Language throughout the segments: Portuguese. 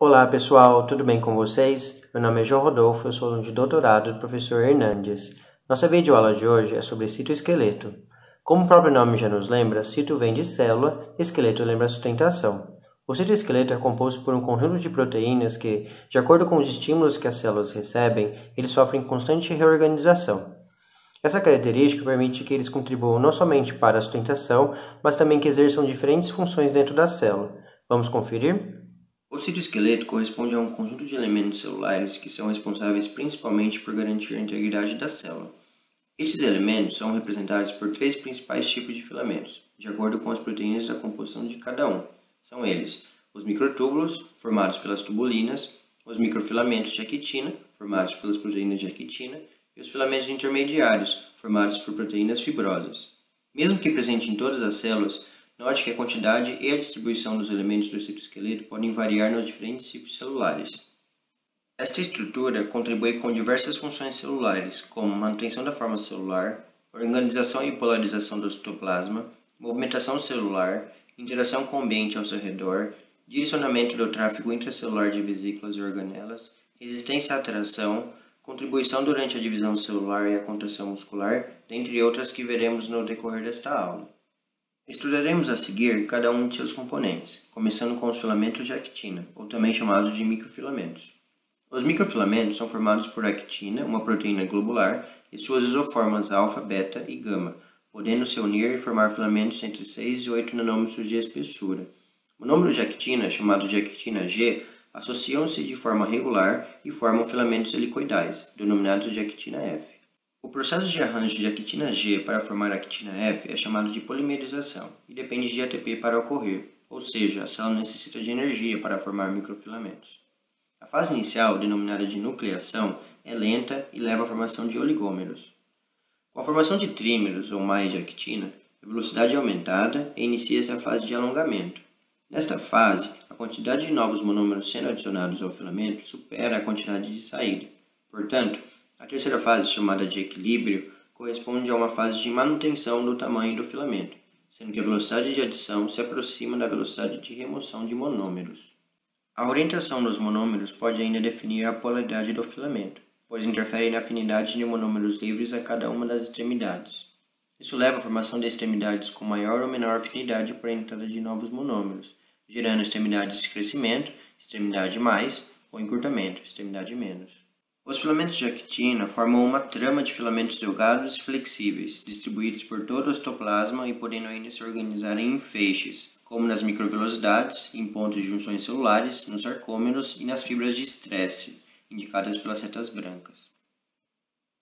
Olá pessoal, tudo bem com vocês? Meu nome é João Rodolfo, eu sou aluno de doutorado do professor Hernandes. Nossa videoaula de hoje é sobre citoesqueleto. Como o próprio nome já nos lembra, cito vem de célula, esqueleto lembra sustentação. O citoesqueleto é composto por um conjunto de proteínas que, de acordo com os estímulos que as células recebem, eles sofrem constante reorganização. Essa característica permite que eles contribuam não somente para a sustentação, mas também que exerçam diferentes funções dentro da célula. Vamos conferir? O citoesqueleto corresponde a um conjunto de elementos celulares que são responsáveis principalmente por garantir a integridade da célula. Esses elementos são representados por três principais tipos de filamentos, de acordo com as proteínas da composição de cada um. São eles: os microtúbulos, formados pelas tubulinas, os microfilamentos de actina, formados pelas proteínas de actina, e os filamentos intermediários, formados por proteínas fibrosas. Mesmo que presente em todas as células, note que a quantidade e a distribuição dos elementos do citoesqueleto podem variar nos diferentes tipos celulares. Esta estrutura contribui com diversas funções celulares, como manutenção da forma celular, organização e polarização do citoplasma, movimentação celular, interação com o ambiente ao seu redor, direcionamento do tráfego intracelular de vesículas e organelas, resistência à alteração, contribuição durante a divisão celular e a contração muscular, dentre outras que veremos no decorrer desta aula. Estudaremos a seguir cada um de seus componentes, começando com os filamentos de actina, ou também chamados de microfilamentos. Os microfilamentos são formados por actina, uma proteína globular, e suas isoformas alfa, beta e gama, podendo se unir e formar filamentos entre 6 e 8 nanômetros de espessura. Monômeros de actina, chamados de actina G, associam-se de forma regular e formam filamentos helicoidais, denominados de actina F. O processo de arranjo de actina G para formar actina F é chamado de polimerização e depende de ATP para ocorrer, ou seja, a célula necessita de energia para formar microfilamentos. A fase inicial, denominada de nucleação, é lenta e leva à formação de oligômeros. Com a formação de trímeros ou mais de actina, a velocidade é aumentada e inicia-se a fase de alongamento. Nesta fase, a quantidade de novos monômeros sendo adicionados ao filamento supera a quantidade de saída. Portanto, a terceira fase, chamada de equilíbrio, corresponde a uma fase de manutenção do tamanho do filamento, sendo que a velocidade de adição se aproxima da velocidade de remoção de monômeros. A orientação dos monômeros pode ainda definir a polaridade do filamento, pois interfere na afinidade de monômeros livres a cada uma das extremidades. Isso leva à formação de extremidades com maior ou menor afinidade por entrada de novos monômeros, gerando extremidades de crescimento, extremidade mais, ou encurtamento, extremidade menos. Os filamentos de actina formam uma trama de filamentos delgados e flexíveis, distribuídos por todo o citoplasma e podendo ainda se organizar em feixes, como nas microvelocidades, em pontos de junções celulares, nos sarcômeros e nas fibras de estresse, indicadas pelas setas brancas.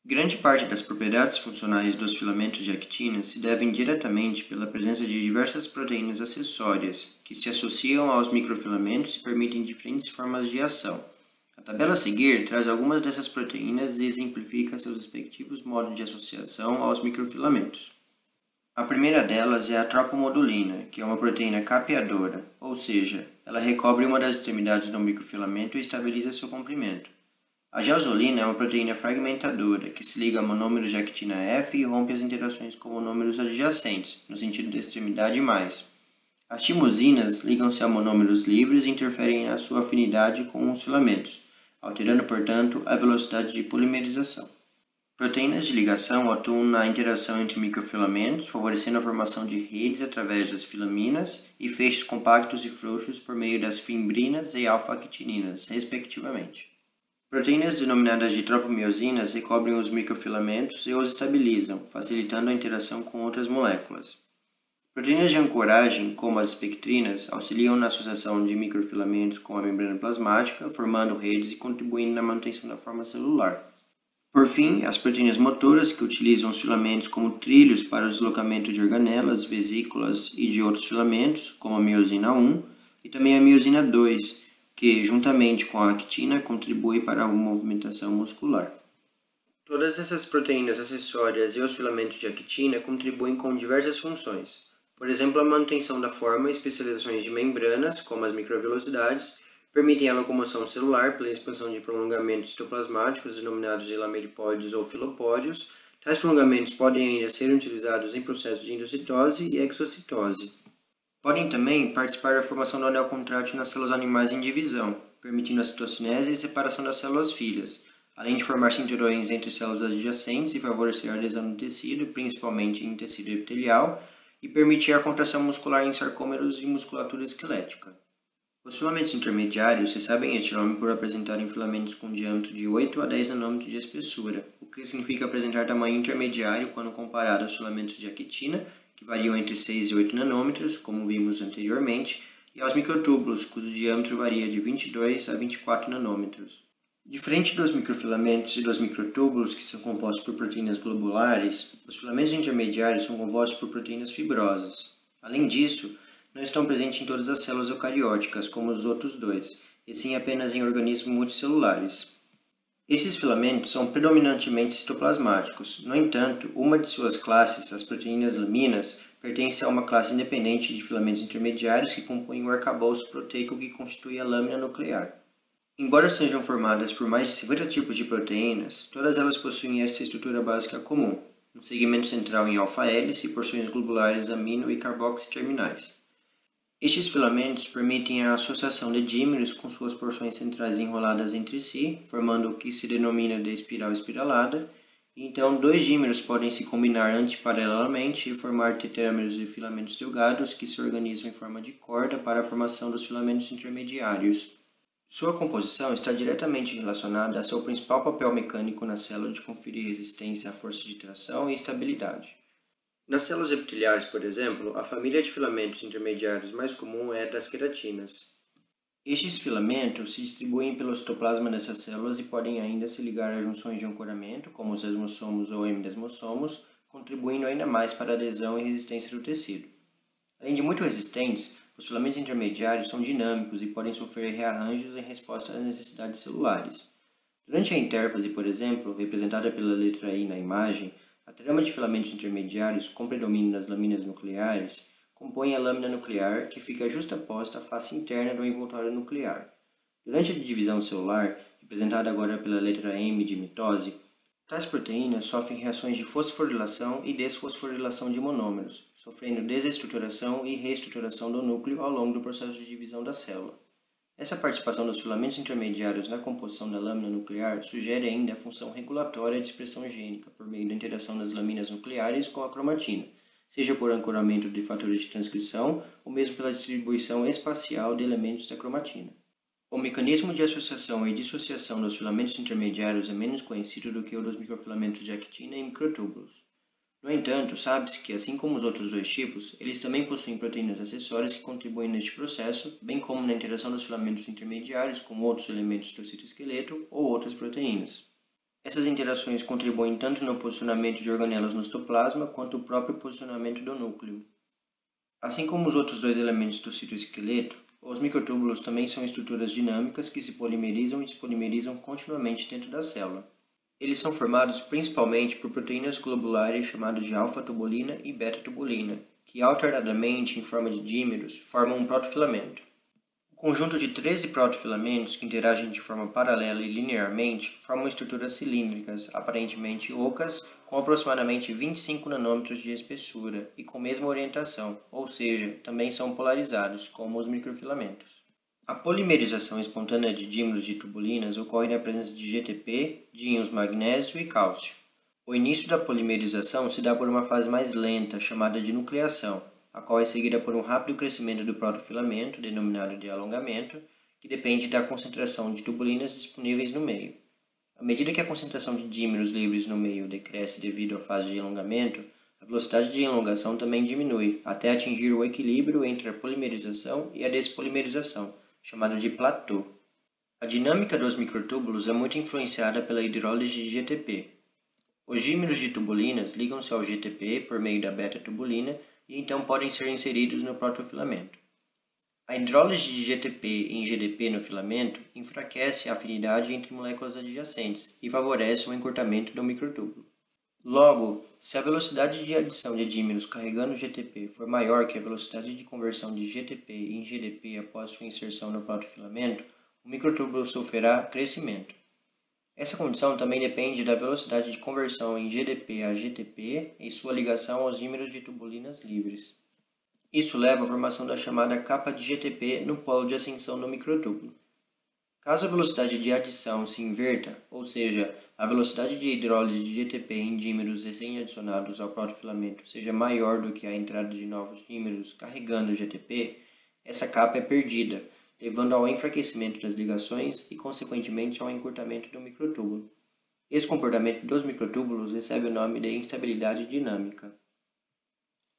Grande parte das propriedades funcionais dos filamentos de actina se devem diretamente pela presença de diversas proteínas acessórias, que se associam aos microfilamentos e permitem diferentes formas de ação. A tabela a seguir traz algumas dessas proteínas e exemplifica seus respectivos modos de associação aos microfilamentos. A primeira delas é a tropomodulina, que é uma proteína capeadora, ou seja, ela recobre uma das extremidades do microfilamento e estabiliza seu comprimento. A geosolina é uma proteína fragmentadora, que se liga a monômeros de actina F e rompe as interações com monômeros adjacentes, no sentido da extremidade mais. As timosinas ligam-se a monômeros livres e interferem na sua afinidade com os filamentos, alterando, portanto, a velocidade de polimerização. Proteínas de ligação atuam na interação entre microfilamentos, favorecendo a formação de redes através das filaminas e feixes compactos e frouxos por meio das fimbrinas e alfa-actininas, respectivamente. Proteínas denominadas de tropomiosinas recobrem os microfilamentos e os estabilizam, facilitando a interação com outras moléculas. Proteínas de ancoragem, como as espectrinas, auxiliam na associação de microfilamentos com a membrana plasmática, formando redes e contribuindo na manutenção da forma celular. Por fim, as proteínas motoras, que utilizam os filamentos como trilhos para o deslocamento de organelas, vesículas e de outros filamentos, como a miosina 1 e também a miosina 2, que, juntamente com a actina, contribui para a movimentação muscular. Todas essas proteínas acessórias e os filamentos de actina contribuem com diversas funções. Por exemplo, a manutenção da forma e especializações de membranas, como as microvelocidades, permitem a locomoção celular pela expansão de prolongamentos citoplasmáticos denominados de lamelipódios ou filopódios. Tais prolongamentos podem ainda ser utilizados em processos de endocitose e exocitose. Podem também participar da formação do anel contrátil nas células animais em divisão, permitindo a citocinese e separação das células filhas, além de formar cinturões entre células adjacentes e favorecer a adesão no tecido, principalmente em tecido epitelial, e permitir a contração muscular em sarcômeros e musculatura esquelética. Os filamentos intermediários recebem este nome por apresentarem filamentos com diâmetro de 8 a 10 nanômetros de espessura, o que significa apresentar tamanho intermediário quando comparado aos filamentos de actina, que variam entre 6 e 8 nanômetros, como vimos anteriormente, e aos microtúbulos, cujo diâmetro varia de 22 a 24 nanômetros. Diferente dos microfilamentos e dos microtúbulos, que são compostos por proteínas globulares, os filamentos intermediários são compostos por proteínas fibrosas. Além disso, não estão presentes em todas as células eucarióticas, como os outros dois, e sim apenas em organismos multicelulares. Esses filamentos são predominantemente citoplasmáticos. No entanto, uma de suas classes, as proteínas laminas, pertence a uma classe independente de filamentos intermediários que compõem o arcabouço proteico que constitui a lâmina nuclear. Embora sejam formadas por mais de 50 tipos de proteínas, todas elas possuem essa estrutura básica comum, um segmento central em alfa-hélice e porções globulares amino e carboxy terminais. Estes filamentos permitem a associação de dímeros com suas porções centrais enroladas entre si, formando o que se denomina de espiral espiralada, e então dois dímeros podem se combinar antiparalelamente e formar tetâmeros e filamentos delgados que se organizam em forma de corda para a formação dos filamentos intermediários. Sua composição está diretamente relacionada a seu principal papel mecânico na célula de conferir resistência à força de tração e estabilidade. Nas células epiteliais, por exemplo, a família de filamentos intermediários mais comum é a das queratinas. Estes filamentos se distribuem pelo citoplasma dessas células e podem ainda se ligar a junções de ancoramento, como os desmossomos ou hemidesmossomos, contribuindo ainda mais para a adesão e resistência do tecido. Além de muito resistentes, os filamentos intermediários são dinâmicos e podem sofrer rearranjos em resposta às necessidades celulares. Durante a intérfase, por exemplo, representada pela letra I na imagem, a trama de filamentos intermediários, com predomínio nas laminas nucleares, compõe a lâmina nuclear, que fica justaposta à face interna do envoltório nuclear. Durante a divisão celular, representada agora pela letra M de mitose, tais proteínas sofrem reações de fosforilação e desfosforilação de monômeros, sofrendo desestruturação e reestruturação do núcleo ao longo do processo de divisão da célula. Essa participação dos filamentos intermediários na composição da lâmina nuclear sugere ainda a função regulatória de expressão gênica por meio da interação das laminas nucleares com a cromatina, seja por ancoramento de fatores de transcrição ou mesmo pela distribuição espacial de elementos da cromatina. O mecanismo de associação e dissociação dos filamentos intermediários é menos conhecido do que o dos microfilamentos de actina e microtúbulos. No entanto, sabe-se que, assim como os outros dois tipos, eles também possuem proteínas acessórias que contribuem neste processo, bem como na interação dos filamentos intermediários com outros elementos do citoesqueleto ou outras proteínas. Essas interações contribuem tanto no posicionamento de organelas no citoplasma quanto no próprio posicionamento do núcleo. Assim como os outros dois elementos do citoesqueleto, os microtúbulos também são estruturas dinâmicas que se polimerizam e despolimerizam continuamente dentro da célula. Eles são formados principalmente por proteínas globulares chamadas de alfa-tubulina e beta-tubulina, que alternadamente, em forma de dímeros, formam um protofilamento. O conjunto de 13 protofilamentos que interagem de forma paralela e linearmente formam estruturas cilíndricas, aparentemente ocas, com aproximadamente 25 nanômetros de espessura e com mesma orientação, ou seja, também são polarizados, como os microfilamentos. A polimerização espontânea de dímeros de tubulinas ocorre na presença de GTP, de íons magnésio e cálcio. O início da polimerização se dá por uma fase mais lenta, chamada de nucleação, a qual é seguida por um rápido crescimento do protofilamento, denominado de alongamento, que depende da concentração de tubulinas disponíveis no meio. À medida que a concentração de dímeros livres no meio decresce devido à fase de alongamento, a velocidade de elongação também diminui, até atingir o equilíbrio entre a polimerização e a despolimerização, chamado de platô. A dinâmica dos microtúbulos é muito influenciada pela hidrólise de GTP. Os dímeros de tubulinas ligam-se ao GTP por meio da beta-tubulina e então podem ser inseridos no protofilamento. A hidrólise de GTP em GDP no filamento enfraquece a afinidade entre moléculas adjacentes e favorece o encurtamento do microtúbulo. Logo, se a velocidade de adição de dímeros carregando GTP for maior que a velocidade de conversão de GTP em GDP após sua inserção no protofilamento, o microtúbulo sofrerá crescimento. Essa condição também depende da velocidade de conversão em GDP a GTP e sua ligação aos dímeros de tubulinas livres. Isso leva à formação da chamada capa de GTP no polo de ascensão do microtúbulo. Caso a velocidade de adição se inverta, ou seja, a velocidade de hidrólise de GTP em dímeros recém-adicionados ao protofilamento seja maior do que a entrada de novos dímeros carregando o GTP, essa capa é perdida, levando ao enfraquecimento das ligações e, consequentemente, ao encurtamento do microtúbulo. Esse comportamento dos microtúbulos recebe o nome de instabilidade dinâmica.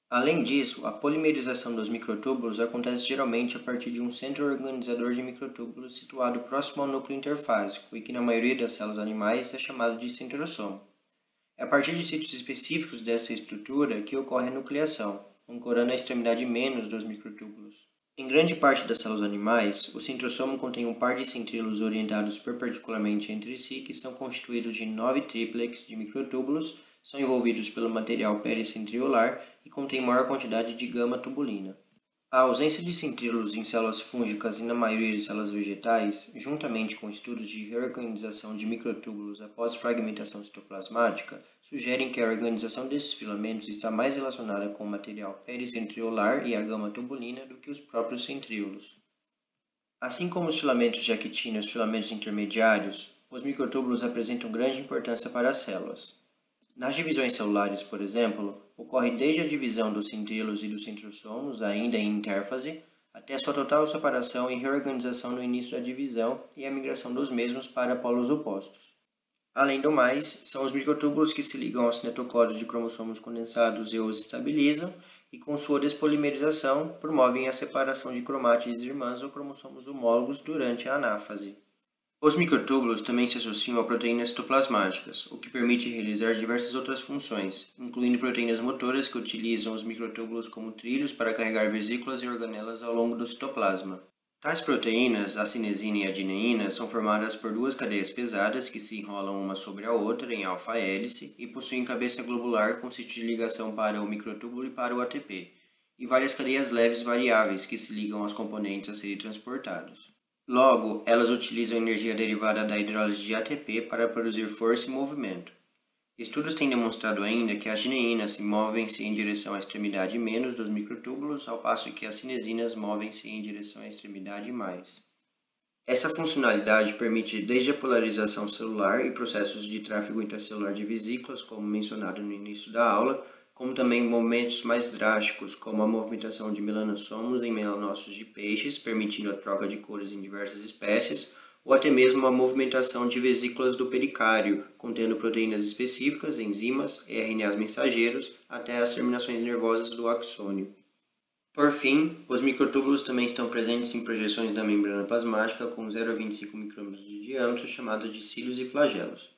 Além disso, a polimerização dos microtúbulos acontece geralmente a partir de um centro organizador de microtúbulos situado próximo ao núcleo interfásico e que na maioria das células animais é chamado de centrosomo. É a partir de sítios específicos dessa estrutura que ocorre a nucleação, ancorando a extremidade menos dos microtúbulos. Em grande parte das células animais, o centrosomo contém um par de centríolos orientados perpendicularmente entre si que são constituídos de 9 tríplex de microtúbulos, são envolvidos pelo material pericentriolar e contêm maior quantidade de gama-tubulina. A ausência de centríolos em células fúngicas e na maioria de células vegetais, juntamente com estudos de reorganização de microtúbulos após fragmentação citoplasmática, sugerem que a organização desses filamentos está mais relacionada com o material pericentriolar e a gama-tubulina do que os próprios centríolos. Assim como os filamentos de actina e os filamentos intermediários, os microtúbulos apresentam grande importância para as células. Nas divisões celulares, por exemplo, ocorre desde a divisão dos centríolos e dos centrosomos, ainda em intérfase, até sua total separação e reorganização no início da divisão e a migração dos mesmos para polos opostos. Além do mais, são os microtúbulos que se ligam aos cinetocódios de cromossomos condensados e os estabilizam, e com sua despolimerização, promovem a separação de cromátides irmãs ou cromossomos homólogos durante a anáfase. Os microtúbulos também se associam a proteínas citoplasmáticas, o que permite realizar diversas outras funções, incluindo proteínas motoras que utilizam os microtúbulos como trilhos para carregar vesículas e organelas ao longo do citoplasma. Tais proteínas, a cinesina e a adeneína, são formadas por duas cadeias pesadas que se enrolam uma sobre a outra em alfa-hélice e possuem cabeça globular com sítio de ligação para o microtúbulo e para o ATP, e várias cadeias leves variáveis que se ligam aos componentes a serem transportados. Logo, elas utilizam energia derivada da hidrólise de ATP para produzir força e movimento. Estudos têm demonstrado ainda que as gineínas movem-se em direção à extremidade menos dos microtúbulos, ao passo que as cinesinas movem-se em direção à extremidade mais. Essa funcionalidade permite desde a polarização celular e processos de tráfego intracelular de vesículas, como mencionado no início da aula, como também movimentos mais drásticos, como a movimentação de melanossomos em melanócitos de peixes, permitindo a troca de cores em diversas espécies, ou até mesmo a movimentação de vesículas do pericárdio, contendo proteínas específicas, enzimas e RNAs mensageiros, até as terminações nervosas do axônio. Por fim, os microtúbulos também estão presentes em projeções da membrana plasmática com 0,25 micrômetros de diâmetro, chamadas de cílios e flagelos.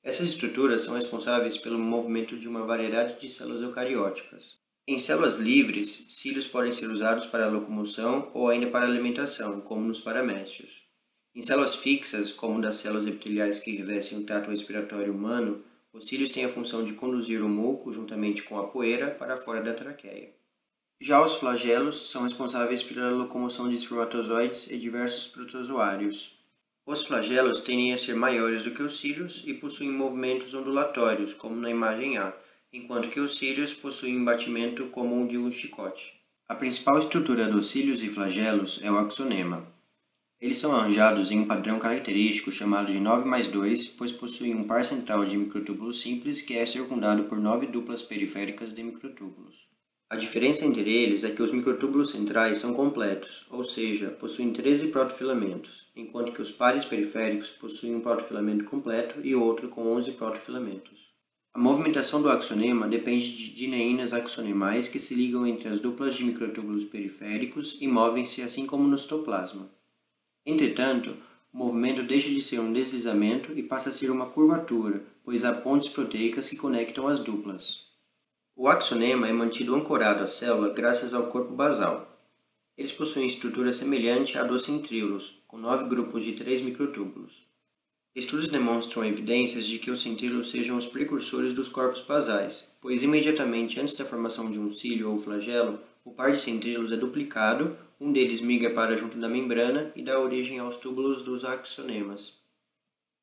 Essas estruturas são responsáveis pelo movimento de uma variedade de células eucarióticas. Em células livres, cílios podem ser usados para locomoção ou ainda para alimentação, como nos paramécios. Em células fixas, como das células epiteliais que revestem o trato respiratório humano, os cílios têm a função de conduzir o muco, juntamente com a poeira, para fora da traqueia. Já os flagelos são responsáveis pela locomoção de espermatozoides e diversos protozoários. Os flagelos tendem a ser maiores do que os cílios e possuem movimentos ondulatórios, como na imagem A, enquanto que os cílios possuem um batimento comum de um chicote. A principal estrutura dos cílios e flagelos é o axonema. Eles são arranjados em um padrão característico chamado de 9+2, pois possuem um par central de microtúbulos simples que é circundado por 9 duplas periféricas de microtúbulos. A diferença entre eles é que os microtúbulos centrais são completos, ou seja, possuem 13 protofilamentos, enquanto que os pares periféricos possuem um protofilamento completo e outro com 11 protofilamentos. A movimentação do axonema depende de dineínas axonemais que se ligam entre as duplas de microtúbulos periféricos e movem-se assim como no citoplasma. Entretanto, o movimento deixa de ser um deslizamento e passa a ser uma curvatura, pois há pontes proteicas que conectam as duplas. O axonema é mantido ancorado à célula graças ao corpo basal. Eles possuem estrutura semelhante à dos centríolos, com 9 grupos de 3 microtúbulos. Estudos demonstram evidências de que os centríolos sejam os precursores dos corpos basais, pois imediatamente antes da formação de um cílio ou flagelo, o par de centríolos é duplicado, um deles migra para junto da membrana e dá origem aos túbulos dos axonemas.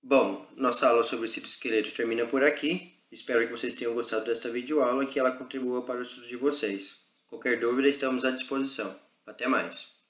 Bom, nossa aula sobre citoesqueleto termina por aqui. Espero que vocês tenham gostado desta videoaula e que ela contribua para o estudo de vocês. Qualquer dúvida, estamos à disposição. Até mais!